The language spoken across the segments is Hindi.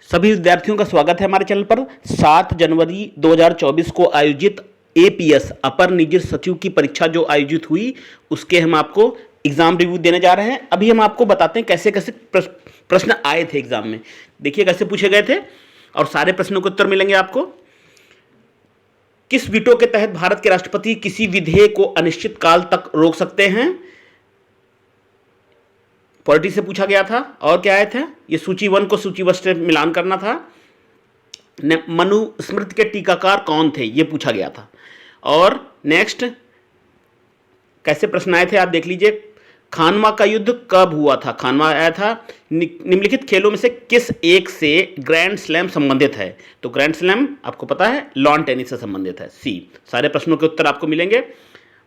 सभी विद्यार्थियों का स्वागत है हमारे चैनल पर। 7 जनवरी 2024 को आयोजित एपीएस अपर निजी सचिव की परीक्षा जो आयोजित हुई उसके हम आपको एग्जाम रिव्यू देने जा रहे हैं। अभी हम आपको बताते हैं कैसे कैसे प्रश्न आए थे एग्जाम में। देखिए कैसे पूछे गए थे और सारे प्रश्नों के उत्तर मिलेंगे आपको। किस वीटो के तहत भारत के राष्ट्रपति किसी विधेयक को अनिश्चित काल तक रोक सकते हैं? पॉलिटी से पूछा गया था। और क्या आए थे? ये सूची 1 को सूची 1 से मिलान करना था। मनुस्मृति के टीकाकार कौन थे ये पूछा गया था। और नेक्स्ट कैसे प्रश्न आए थे आप देख लीजिए। खानवा का युद्ध कब हुआ था? खानवा आया था। निम्नलिखित खेलों में से किस एक से ग्रैंड स्लैम संबंधित है? तो ग्रैंड स्लैम आपको पता है लॉन टेनिस से संबंधित है। सी सारे प्रश्नों के उत्तर आपको मिलेंगे।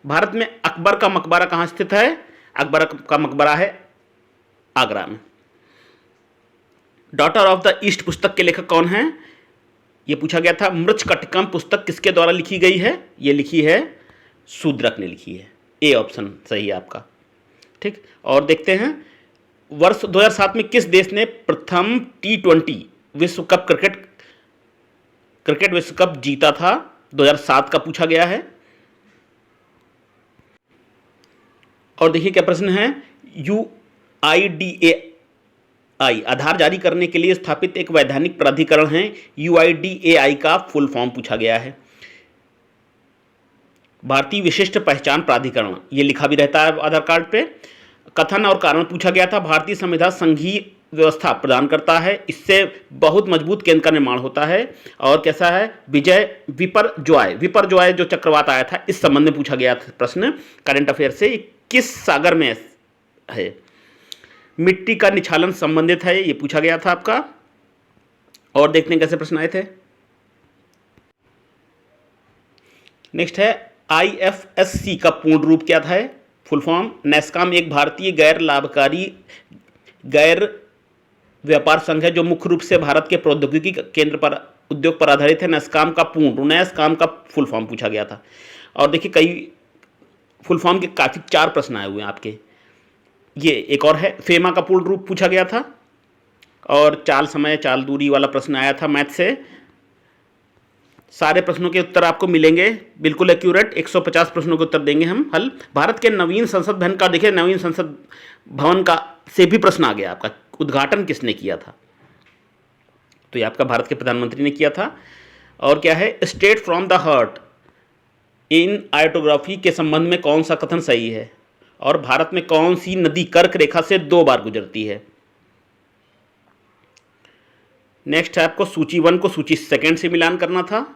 भारत में अकबर का मकबरा कहाँ स्थित है? अकबर का मकबरा है आगरा में। डॉटर ऑफ द ईस्ट पुस्तक के लेखक कौन है? यह पूछा गया था। मृच्छकटिकम पुस्तक किसके द्वारा लिखी गई है? यह लिखी है शूद्रक ने लिखी है। ए ऑप्शन सही है आपका। ठीक, और देखते हैं वर्ष 2007 में किस देश ने प्रथम T20 विश्व कप क्रिकेट विश्व कप जीता था? 2007 का पूछा गया है। और देखिए क्या प्रश्न है। UIDAI आधार जारी करने के लिए स्थापित एक वैधानिक प्राधिकरण है। UIDAI का फुल फॉर्म पूछा गया है। भारतीय विशिष्ट पहचान प्राधिकरण ये लिखा भी रहता है आधार कार्ड पे। कथन और कारण पूछा गया था। भारतीय संविधान संघीय व्यवस्था प्रदान करता है, इससे बहुत मजबूत केंद्र का निर्माण होता है। और कैसा है? विपर्जॉय जो चक्रवात आया था इस संबंध में पूछा गया था प्रश्न करंट अफेयर से। किस सागर में है? मिट्टी का निछालन संबंधित है, ये पूछा गया था आपका। और देखते हैं कैसे प्रश्न आए थे। नेक्स्ट है IFSC का पूर्ण रूप क्या था? फुल फॉर्म नेस्कॉम एक भारतीय गैर लाभकारी गैर व्यापार संघ है जो मुख्य रूप से भारत के प्रौद्योगिकी केंद्र पर उद्योग पर आधारित है। नेस्कॉम का फुल फॉर्म पूछा गया था। और देखिए कई फुल फॉर्म के काफी 4 प्रश्न आए हुए हैं आपके। ये एक और है। फेमा का पूर्ण रूप पूछा गया था। और चाल समय चाल दूरी वाला प्रश्न आया था मैथ से। सारे प्रश्नों के उत्तर आपको मिलेंगे बिल्कुल एक्यूरेट। 150 प्रश्नों के उत्तर देंगे हम हल। भारत के नवीन संसद भवन का देखिए, नवीन संसद भवन का से भी प्रश्न आ गया आपका। उद्घाटन किसने किया था? तो ये आपका भारत के प्रधानमंत्री ने किया था। और क्या है? Straight from the heart in आयोटोग्राफी के संबंध में कौन सा कथन सही है? और भारत में कौन सी नदी कर्क रेखा से 2 बार गुजरती है? नेक्स्ट है आपको सूची 1 को सूची 2 से मिलान करना था।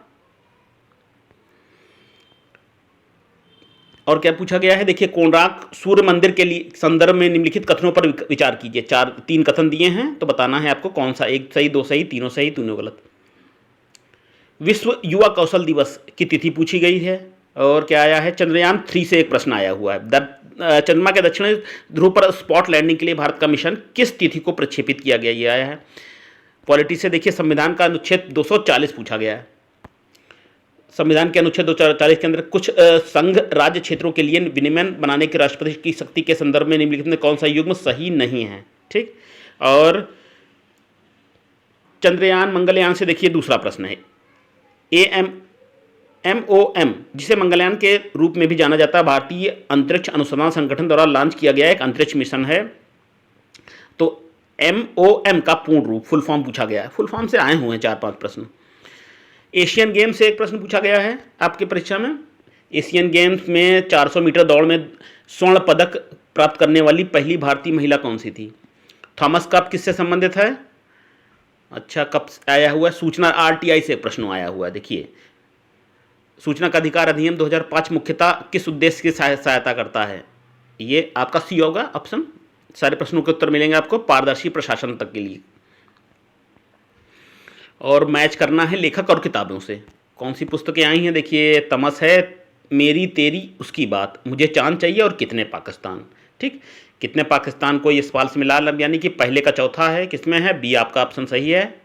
और क्या पूछा गया है? देखिए कोणार्क सूर्य मंदिर के लिए संदर्भ में निम्नलिखित कथनों पर विचार कीजिए। 3 कथन दिए हैं तो बताना है आपको कौन सा, 1 सही 2 सही तीनों सही तीनों गलत। विश्व युवा कौशल दिवस की तिथि पूछी गई है। और क्या आया है? चंद्रयान 3 से एक प्रश्न आया हुआ है। चंद्रमा के दक्षिणी ध्रुव पर स्पॉट लैंडिंग के लिए भारत का मिशन किस तिथि को प्रक्षेपित किया गया? ये आया है। पॉलिटी से देखिए संविधान का अनुच्छेद 240 पूछा गया है। संविधान के अनुच्छेद 240 के अंदर कुछ संघ राज्य क्षेत्रों के लिए विनियमन बनाने के राष्ट्रपति की शक्ति के संदर्भ में निम्नलिखित में कौन सा युग्म सही नहीं है? ठीक। और चंद्रयान मंगलयान से देखिए दूसरा प्रश्न है। MOM जिसे मंगलयान के रूप में भी जाना जाता है, भारतीय अंतरिक्ष अनुसंधान संगठन द्वारा लॉन्च किया गया एक अंतरिक्ष मिशन है। तो MOM का पूर्ण रूप फुल फॉर्म पूछा गया है। फुल फॉर्म से आए हुए हैं 4-5 प्रश्न। एशियन गेम्स से एक प्रश्न पूछा गया है आपकी परीक्षा में। एशियन गेम्स में 400 मीटर दौड़ में स्वर्ण पदक प्राप्त करने वाली पहली भारतीय महिला कौन सी थी? थॉमस कप किससे संबंधित है? अच्छा, कब आया हुआ है? सूचना RTI से प्रश्न आया हुआ है। देखिए सूचना का अधिकार अधिनियम 2005 मुख्यतः किस उद्देश्य की सहायता करता है? ये आपका सी होगा ऑप्शन। सारे प्रश्नों के उत्तर मिलेंगे आपको पारदर्शी प्रशासन तक के लिए। और मैच करना है लेखक और किताबों से। कौन सी पुस्तकें आई हैं? देखिए तमस है, मेरी तेरी उसकी बात, मुझे चांद चाहिए और कितने पाकिस्तान। ठीक, कितने पाकिस्तान को ये सवाल से मिला, यानी कि पहले का चौथा है। किसमें है? बी आपका ऑप्शन सही है।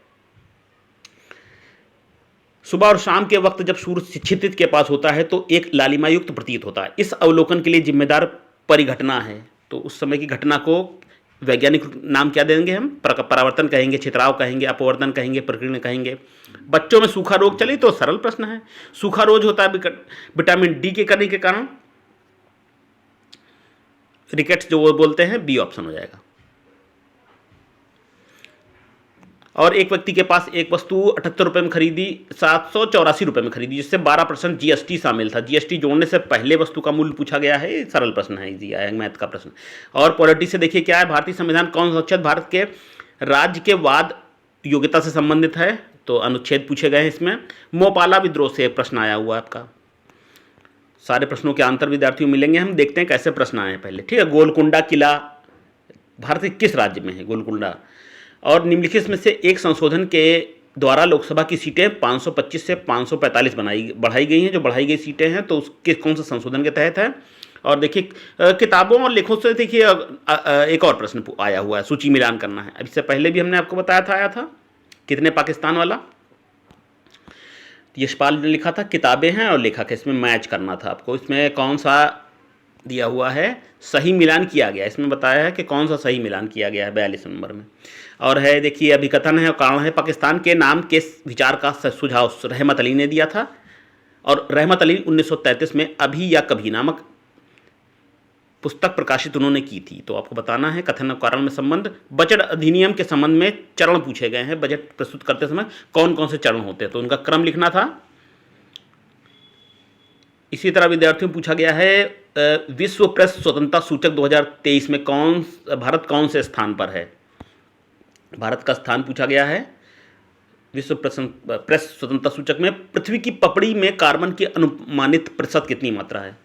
सुबह और शाम के वक्त जब सूर्य क्षितिज के पास होता है तो एक लालिमा युक्त प्रतीत होता है। इस अवलोकन के लिए जिम्मेदार परिघटना है। तो उस समय की घटना को वैज्ञानिक नाम क्या देंगे हम? परावर्तन कहेंगे, छितराव कहेंगे, अपवर्तन कहेंगे, प्रकीर्णन कहेंगे। बच्चों में सूखा रोग चले तो सरल प्रश्न है। सूखा रोग होता है विटामिन डी के कमी के कारण, रिकेट्स जो वो बोलते हैं, बी ऑप्शन हो जाएगा। और एक व्यक्ति के पास एक वस्तु 78 रुपये में खरीदी, 784 रुपये में खरीदी, जिससे 12% जीएसटी शामिल था। जीएसटी जोड़ने से पहले वस्तु का मूल्य पूछा गया है। सरल प्रश्न है, इजी आया मैथ का प्रश्न। और पॉलिटी से देखिए क्या है, भारतीय संविधान कौन सा अनुच्छेद भारत के राज्य के वाद योग्यता से संबंधित है, तो अनुच्छेद पूछे गए हैं इसमें। मोपाला विद्रोह से प्रश्न आया हुआ है आपका। सारे प्रश्नों के आंसर विद्यार्थियों मिलेंगे। हम देखते हैं कैसे प्रश्न आए हैं पहले, ठीक है। गोलकुंडा किला भारत के किस राज्य में है? गोलकुंडा। और निम्नलिखित में से एक संशोधन के द्वारा लोकसभा की सीटें 525 से 545 बढ़ाई गई हैं। जो बढ़ाई गई सीटें हैं तो उसके कौन से संशोधन के तहत है? और देखिए किताबों और लेखों से देखिए एक और प्रश्न आया हुआ है, सूची मिलान करना है। अब इससे पहले भी हमने आपको बताया था, आया था कितने पाकिस्तान वाला, यशपाल ने लिखा था। किताबें हैं और लेखक है, इसमें मैच करना था आपको। इसमें कौन सा दिया हुआ है? सही मिलान किया गया, इसमें बताया है कि कौन सा सही मिलान किया गया है 42 नंबर में। और है देखिए अभिकथन है और कारण है। पाकिस्तान के नाम के विचार का सुझाव रहमत अली ने दिया था, और रहमत अली 1933 में अभी या कभी नामक पुस्तक प्रकाशित उन्होंने की थी। तो आपको बताना है कथन और कारण में संबंध। बजट अधिनियम के संबंध में चरण पूछे गए हैं। बजट प्रस्तुत करते समय कौन कौन से चरण होते हैं, तो उनका क्रम लिखना था। इसी तरह विद्यार्थियों पूछा गया है विश्व प्रेस स्वतंत्रता सूचक 2023 में भारत कौन से स्थान पर है? भारत का स्थान पूछा गया है विश्व प्रेस स्वतंत्रता सूचक में। पृथ्वी की पपड़ी में कार्बन की अनुमानित प्रतिशत कितनी मात्रा है?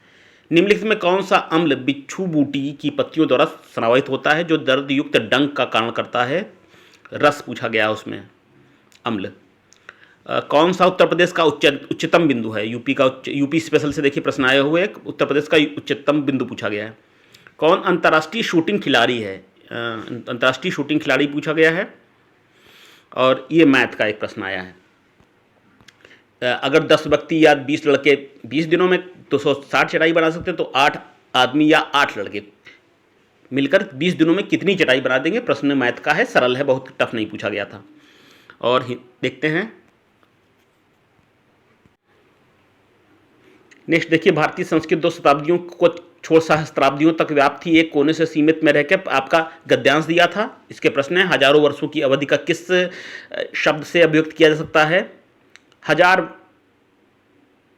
निम्नलिखित में कौन सा अम्ल बिच्छू बूटी की पत्तियों द्वारा स्रावित होता है जो दर्द युक्त डंक का कारण करता है? रस पूछा गया उसमें अम्ल। कौन सा उत्तर प्रदेश का उच्चतम बिंदु है? यूपी स्पेशल से देखिए प्रश्न आए हुए। उत्तर प्रदेश का उच्चतम बिंदु पूछा गया है। कौन अंतर्राष्ट्रीय शूटिंग खिलाड़ी है? अंतर्राष्ट्रीय शूटिंग खिलाड़ी पूछा गया है। और ये मैथ का एक प्रश्न आया है। अगर 10 व्यक्ति या 20 लड़के 20 दिनों में 260 चटाई बना सकते हैं, तो 8 आदमी या 8 लड़के मिलकर 20 दिनों में कितनी चटाई बना देंगे? प्रश्न मैथ का है, सरल है, बहुत टफ नहीं पूछा गया था। और देखते हैं नेक्स्ट। देखिए भारतीय संस्कृत 2 शताब्दियों को छोड़ सहस्त्राब्दियों तक व्याप्त थी, एक कोने से सीमित में रहकर आपका गद्यांश दिया था। इसके प्रश्न है हजारों वर्षों की अवधि का किस शब्द से अभिव्यक्त किया जा सकता है? 1000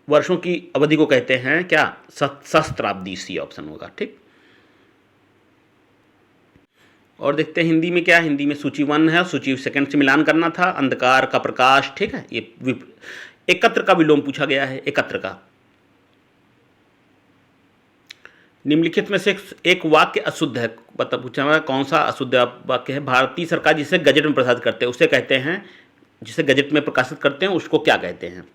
वर्षों की अवधि को कहते हैं क्या? सहस्त्राब्दी, सी ऑप्शन होगा, ठीक। और देखते हैं हिंदी में क्या। हिंदी में सूची 1 है, सूची 2 से मिलान करना था। अंधकार का प्रकाश, ठीक है। ये एकत्र का विलोम पूछा गया है, एकत्र का। निम्नलिखित में से एक वाक्य अशुद्ध है, पूछा हुआ कौन सा अशुद्ध वाक्य है? भारतीय सरकार जिसे गजट में प्रसारित करते हैं उसे कहते हैं, जिसे गजट में प्रकाशित करते हैं उसको क्या कहते हैं?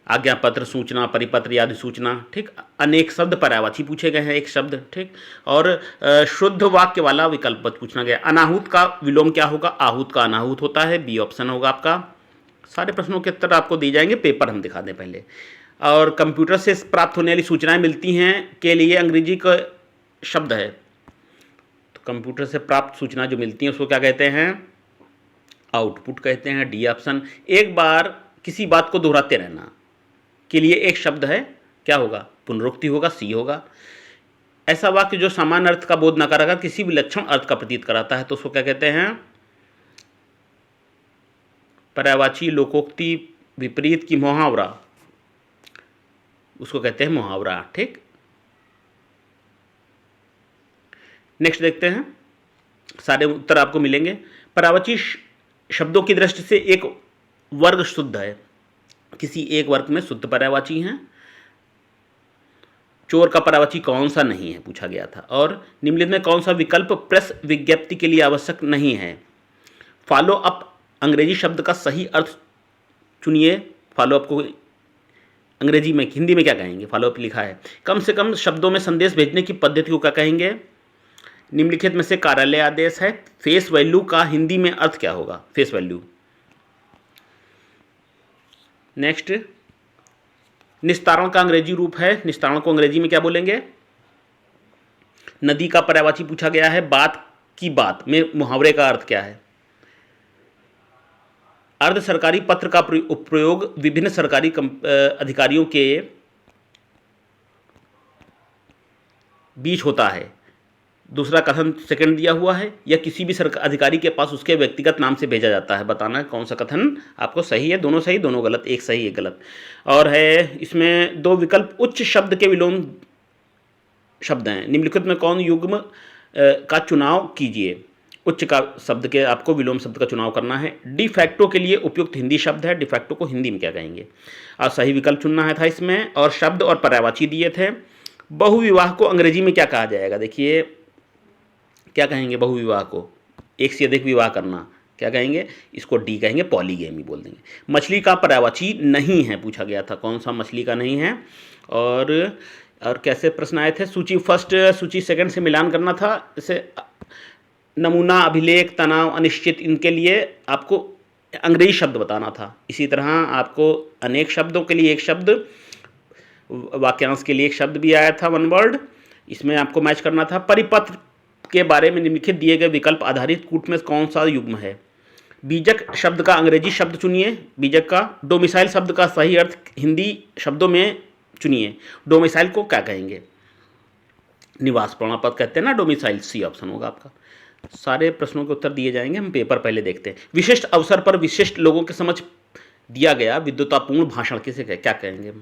आज्ञा पत्र, सूचना, परिपत्र या अधिसूचना, ठीक। अनेक शब्द पर्यायवाची पूछे गए हैं, एक शब्द, ठीक। और शुद्ध वाक्य वाला विकल्प पूछना गया। अनाहुत का विलोम क्या होगा? आहूत का अनाहुत होता है, बी ऑप्शन होगा आपका। सारे प्रश्नों के उत्तर आपको दिए जाएंगे, पेपर हम दिखा दें पहले। और कंप्यूटर से प्राप्त होने वाली सूचनाएं मिलती हैं के लिए अंग्रेजी का शब्द है, तो कंप्यूटर से प्राप्त सूचना जो मिलती हैं उसको क्या कहते हैं? आउटपुट कहते हैं, डी ऑप्शन। एक बार किसी बात को दोहराते रहना के लिए एक शब्द है, क्या होगा? पुनरुक्ति होगा, सी होगा। ऐसा वाक्य जो सामान्य अर्थ का बोध न कराकर किसी विलक्षण अर्थ का प्रतीत कराता है तो उसको क्या कहते हैं? पर्यायवाची, लोकोक्ति, विपरीत की मुहावरा, उसको कहते हैं मुहावरा, ठीक। नेक्स्ट देखते हैं, सारे उत्तर आपको मिलेंगे। पर्यायवाची शब्दों की दृष्टि से एक वर्ग शुद्ध है, किसी एक वर्ग में शुद्ध पर्यायवाची हैं। चोर का पर्यायवाची कौन सा नहीं है पूछा गया था। और निम्नलिखित में कौन सा विकल्प प्रेस विज्ञप्ति के लिए आवश्यक नहीं है? फॉलो अप अंग्रेजी शब्द का सही अर्थ चुनिए। फॉलो अप को अंग्रेजी में, हिंदी में क्या कहेंगे? फॉलो अप लिखा है। कम से कम शब्दों में संदेश भेजने की पद्धति को क्या कहेंगे? निम्नलिखित में से कार्यालय आदेश है। फेस वैल्यू का हिंदी में अर्थ क्या होगा? Face value. नेक्स्ट, निस्तारण का अंग्रेजी रूप है। निस्तारण को अंग्रेजी में क्या बोलेंगे? नदी का पर्यायवाची पूछा गया है। बात की बात में मुहावरे का अर्थ क्या है? अर्ध सरकारी पत्र का प्रयोग विभिन्न सरकारी अधिकारियों के बीच होता है। दूसरा कथन सेकंड दिया हुआ है, या किसी भी सरकार अधिकारी के पास उसके व्यक्तिगत नाम से भेजा जाता है। बताना है कौन सा कथन आपको सही है। दोनों सही, दोनों गलत, एक सही एक गलत। और है इसमें दो विकल्प, उच्च शब्द के विलोम शब्द हैं। निम्नलिखित में कौन युग्म का चुनाव कीजिए। उच्च का शब्द के आपको विलोम शब्द का चुनाव करना है। डिफैक्टो के लिए उपयुक्त हिंदी शब्द है, डिफैक्टो को हिंदी में क्या कहेंगे। और सही विकल्प चुनना है था इसमें। और शब्द और पर्यायवाची दिए थे। बहुविवाह को अंग्रेजी में क्या कहा जाएगा? देखिए क्या कहेंगे बहुविवाह को, एक से अधिक विवाह करना, क्या कहेंगे? इसको डी कहेंगे, पॉलीगैमी बोल देंगे। मछली का पर्यायवाची नहीं है पूछा गया था, कौन सा मछली का नहीं है। और कैसे प्रश्न आए थे? सूची फर्स्ट सूची सेकंड से मिलान करना था। जैसे नमूना, अभिलेख, तनाव, अनिश्चित, इनके लिए आपको अंग्रेजी शब्द बताना था। इसी तरह आपको अनेक शब्दों के लिए एक शब्द, वाक्यांश के लिए एक शब्द भी आया था, वन वर्ड, इसमें आपको मैच करना था। परिपत्र के बारे में निम्नलिखित दिए गए विकल्प आधारित कूट में कौन सा युग्म है? बीजक शब्द का अंग्रेजी शब्द चुनिए, बीजक का। डोमिसाइल शब्द का सही अर्थ हिंदी शब्दों में चुनिए। डोमिसाइल को क्या कहेंगे? निवास प्रमाण पत्र कहते हैं ना, डोमिसाइल, सी ऑप्शन होगा आपका। सारे प्रश्नों के उत्तर दिए जाएंगे, हम पेपर पहले देखते हैं। विशिष्ट अवसर पर विशिष्ट लोगों के समझ दिया गया विद्वतापूर्ण भाषण किसे क्या कहेंगे?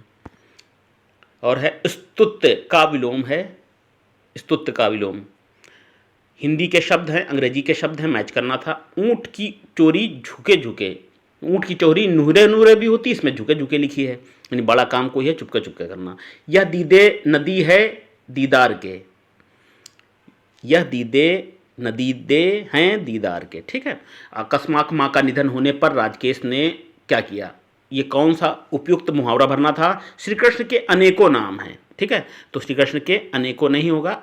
और है स्तुत्य का विलोम है, स्तुत्य का विलोम। हिंदी के शब्द हैं, अंग्रेजी के शब्द हैं, मैच करना था। ऊँट की चोरी झुके झुके, ऊँट की चोरी नूरे नूरे भी होती, इसमें झुके झुके लिखी है, यानी बड़ा काम कोई है चुपके चुपके करना। यह दीदे नदी है दीदार के, यह दीदे नदी दे हैं दीदार के, ठीक है। अकस्मात माँ का निधन होने पर राजकेश ने क्या किया? ये कौन सा उपयुक्त मुहावरा भरना था? श्री कृष्ण के अनेकों नाम हैं, ठीक है, तो श्री कृष्ण के अनेकों नहीं होगा,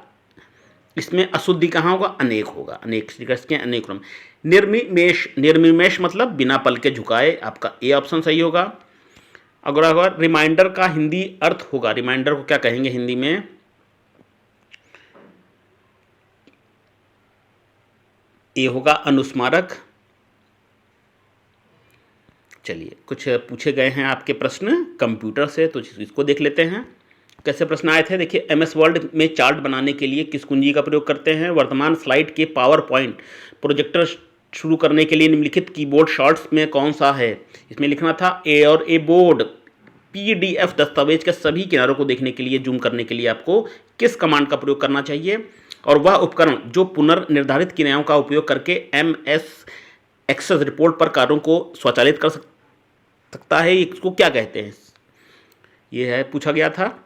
इसमें अशुद्धि कहाँ होगा? अनेक होगा, अनेक, श्री कृष्ण के अनेक नाम। निर्मिमेश, निर्मिमेश मतलब बिना पल के झुकाए, आपका ए ऑप्शन सही होगा। अगर रिमाइंडर का हिंदी अर्थ होगा, रिमाइंडर को क्या कहेंगे हिंदी में? ए होगा अनुस्मारक। चलिए कुछ पूछे गए हैं आपके प्रश्न कंप्यूटर से, तो इसको देख लेते हैं कैसे प्रश्न आए थे। देखिए, MS वर्ड में चार्ट बनाने के लिए किस कुंजी का प्रयोग करते हैं? वर्तमान स्लाइड के पावर पॉइंट प्रोजेक्टर शुरू करने के लिए निम्नलिखित कीबोर्ड शॉर्ट्स में कौन सा है? इसमें लिखना था ए और ए बोर्ड। PDF दस्तावेज के सभी किनारों को देखने के लिए, जूम करने के लिए आपको किस कमांड का प्रयोग करना चाहिए? और वह उपकरण जो पुनर्निर्धारित क्रियाओं का उपयोग करके MS एक्सेस रिपोर्ट पर कार्यों को स्वचालित कर सकता है, इसको क्या कहते हैं? ये है पूछा गया था।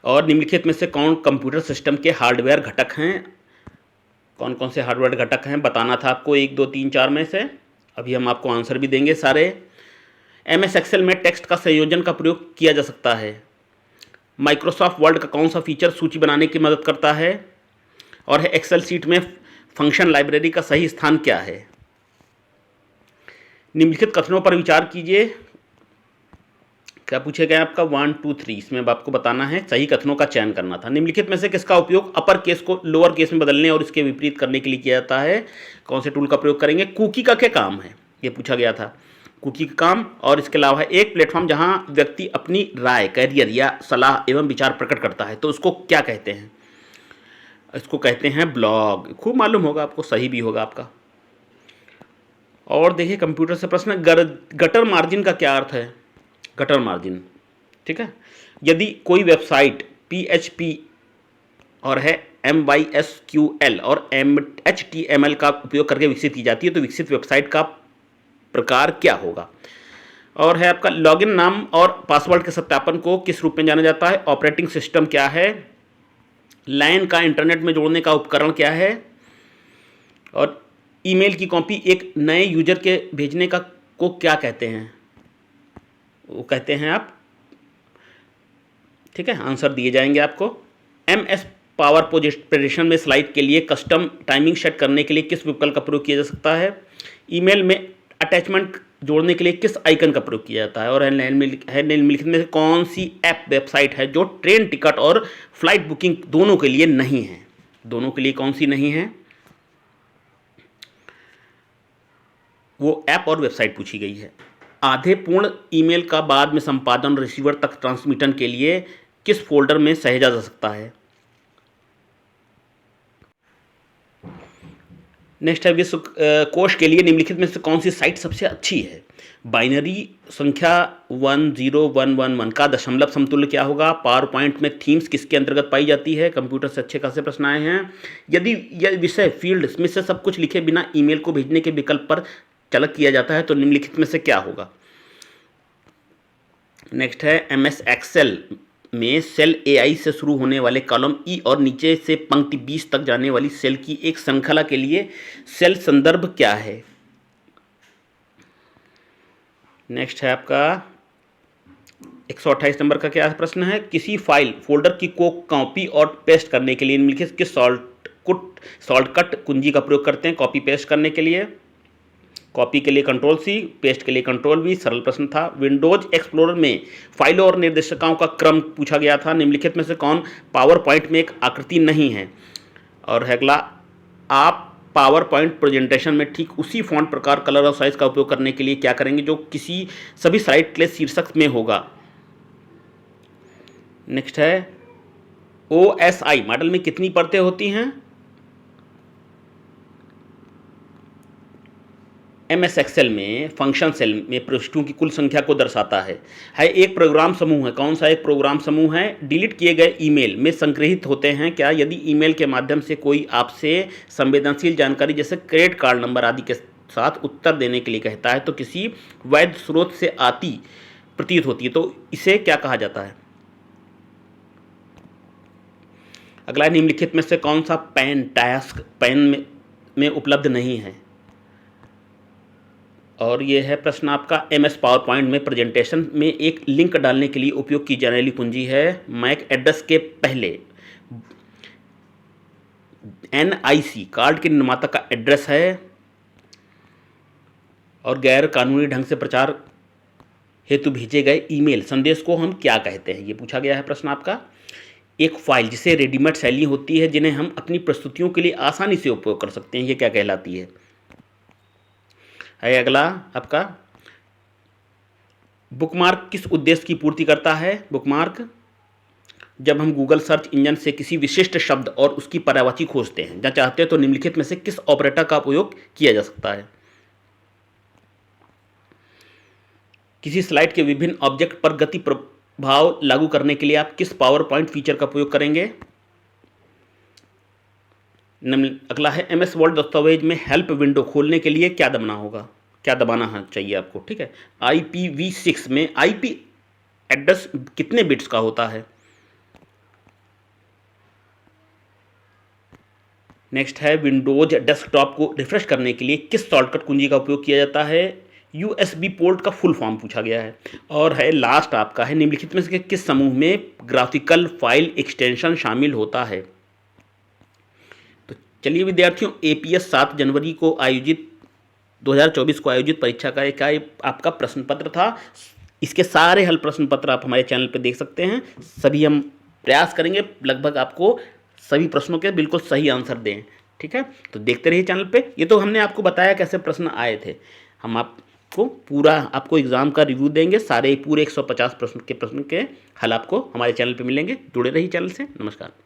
और निम्नलिखित में से कौन कंप्यूटर सिस्टम के हार्डवेयर घटक हैं? कौन कौन से हार्डवेयर घटक हैं बताना था आपको, 1 2 3 4 में से। अभी हम आपको आंसर भी देंगे सारे। MS एक्सेल में टेक्स्ट का संयोजन का प्रयोग किया जा सकता है। माइक्रोसॉफ्ट वर्ड का कौन सा फीचर सूची बनाने की मदद करता है? और है एक्सेल सीट में फंक्शन लाइब्रेरी का सही स्थान क्या है? निम्नलिखित कथनों पर विचार कीजिए। क्या पूछे गए आपका? 1 2 3, इसमें आपको बताना है, सही कथनों का चयन करना था। निम्नलिखित में से किसका उपयोग अपर केस को लोअर केस में बदलने और इसके विपरीत करने के लिए किया जाता है? कौन से टूल का प्रयोग करेंगे? कुकी का क्या काम है, ये पूछा गया था। कुकी का काम, और इसके अलावा है एक प्लेटफॉर्म जहां व्यक्ति अपनी राय, कैरियर या सलाह एवं विचार प्रकट करता है, तो उसको क्या कहते हैं? इसको कहते हैं ब्लॉग। खूब मालूम होगा आपको, सही भी होगा आपका। और देखिए कंप्यूटर से प्रश्न, गटर मार्जिन का क्या अर्थ है? गटर मार्जिन, ठीक है। यदि कोई वेबसाइट PHP और है MySQL और HTML का उपयोग करके विकसित की जाती है, तो विकसित वेबसाइट का प्रकार क्या होगा? और है आपका लॉगिन नाम और पासवर्ड के सत्यापन को किस रूप में जाना जाता है? ऑपरेटिंग सिस्टम क्या है? लाइन का इंटरनेट में जोड़ने का उपकरण क्या है? और ईमेल की कॉपी एक नए यूजर के भेजने का को क्या कहते हैं? वो कहते हैं आप, ठीक है, आंसर दिए जाएंगे आपको। MS पावर प्रेजेंटेशन में स्लाइड के लिए कस्टम टाइमिंग सेट करने के लिए किस विकल्प का प्रयोग किया जा सकता है? ईमेल में अटैचमेंट जोड़ने के लिए किस आइकन का प्रयोग किया जाता है? और निम्नलिखित में से कौन सी ऐप वेबसाइट है जो ट्रेन टिकट और फ्लाइट बुकिंग दोनों के लिए नहीं है? दोनों के लिए कौन सी नहीं है? वो ऐप और वेबसाइट पूछी गई है। आधे पूर्ण ईमेल का बाद में संपादन रिसीवर तक ट्रांसमिशन के लिए किस फोल्डर में सहेजा जा सकता है? नेक्स्ट है विश्व कोश के लिए निम्नलिखित में से कौन सी साइट सबसे अच्छी है? बाइनरी संख्या 10111 का दशमलव समतुल्य क्या होगा? पावर पॉइंट में थीम्स किसके अंतर्गत पाई जाती है? कंप्यूटर से अच्छे खासे प्रश्न आए हैं। यदि यह विषय फील्ड में से सब कुछ लिखे बिना ईमेल को भेजने के विकल्प पर चलक किया जाता है तो निम्नलिखित में से क्या होगा? नेक्स्ट है MS एक्सेल में सेल AI से शुरू होने वाले कॉलम E और नीचे से पंक्ति 20 तक जाने वाली सेल की एक श्रृंखला के लिए सेल संदर्भ क्या है? नेक्स्ट है आपका 128 नंबर का क्या प्रश्न है? किसी फाइल फोल्डर की को कॉपी और पेस्ट करने के लिए निम्नलिखित किस शॉर्टकट कुंजी का प्रयोग करते हैं कॉपी पेस्ट करने के लिए? कॉपी के लिए Ctrl+C, पेस्ट के लिए Ctrl+V। सरल प्रश्न था। विंडोज एक्सप्लोरर में फाइलों और निर्देशिकाओं का क्रम पूछा गया था। निम्नलिखित में से कौन पावर पॉइंट में एक आकृति नहीं है? और है अगला, आप पावर पॉइंट प्रेजेंटेशन में ठीक उसी फॉन्ट प्रकार कलर और साइज का उपयोग करने के लिए क्या करेंगे जो किसी सभी स्लाइड के लिए शीर्षक में होगा? नेक्स्ट है OSI मॉडल में कितनी परतें होती हैं? MS एक्सेल में फंक्शन सेल में प्रविष्टियों की कुल संख्या को दर्शाता है एक प्रोग्राम समूह है। कौन सा एक प्रोग्राम समूह है? डिलीट किए गए ईमेल में संग्रहित होते हैं क्या? यदि ईमेल के माध्यम से कोई आपसे संवेदनशील जानकारी जैसे क्रेडिट कार्ड नंबर आदि के साथ उत्तर देने के लिए कहता है तो किसी वैध स्रोत से आती प्रतीत होती है तो इसे क्या कहा जाता है? अगला, निम्नलिखित में से कौन सा पेन टास्क पेन में उपलब्ध नहीं है? और ये है प्रश्न आपका MS पावर पॉइंट में प्रेजेंटेशन में एक लिंक डालने के लिए उपयोग की जाने वाली कुंजी है मैक एड्रेस के पहले NIC कार्ड के निर्माता का एड्रेस है। और गैर कानूनी ढंग से प्रचार हेतु भेजे गए ईमेल संदेश को हम क्या कहते हैं? ये पूछा गया है प्रश्न आपका। एक फाइल जिसे रेडीमेड शैली होती है जिन्हें हम अपनी प्रस्तुतियों के लिए आसानी से उपयोग कर सकते हैं, ये क्या कहलाती है? अगला आपका, बुकमार्क किस उद्देश्य की पूर्ति करता है? बुकमार्क जब हम गूगल सर्च इंजन से किसी विशिष्ट शब्द और उसकी पर्यायवाची खोजते हैं या चाहते हैं तो निम्नलिखित में से किस ऑपरेटर का उपयोग किया जा सकता है? किसी स्लाइड के विभिन्न ऑब्जेक्ट पर गति प्रभाव लागू करने के लिए आप किस पावर पॉइंट फीचर का उपयोग करेंगे? अगला है MS वर्ड दस्तावेज में हेल्प विंडो खोलने के लिए क्या दबाना होगा, क्या दबाना चाहिए आपको? ठीक है। IPv6 में IP एड्रेस कितने बिट्स का होता है? नेक्स्ट है विंडोज डेस्कटॉप को रिफ्रेश करने के लिए किस शॉर्टकट कुंजी का उपयोग किया जाता है? USB पोर्ट का फुल फॉर्म पूछा गया है। और है लास्ट आपका है निम्नलिखित में से किस समूह में ग्राफिकल फाइल एक्सटेंशन शामिल होता है? चलिए विद्यार्थियों, APS 7 जनवरी को आयोजित 2024 को आयोजित परीक्षा का एक आपका प्रश्न पत्र था। इसके सारे हल प्रश्न पत्र आप हमारे चैनल पर देख सकते हैं। सभी हम प्रयास करेंगे लगभग आपको सभी प्रश्नों के बिल्कुल सही आंसर दें। ठीक है, तो देखते रहिए चैनल पे। ये तो हमने आपको बताया कैसे प्रश्न आए थे। हम आपको पूरा आपको एग्जाम का रिव्यू देंगे। सारे पूरे 150 प्रश्न के हल आपको हमारे चैनल पे मिलेंगे। जुड़े रहिए चैनल से। नमस्कार।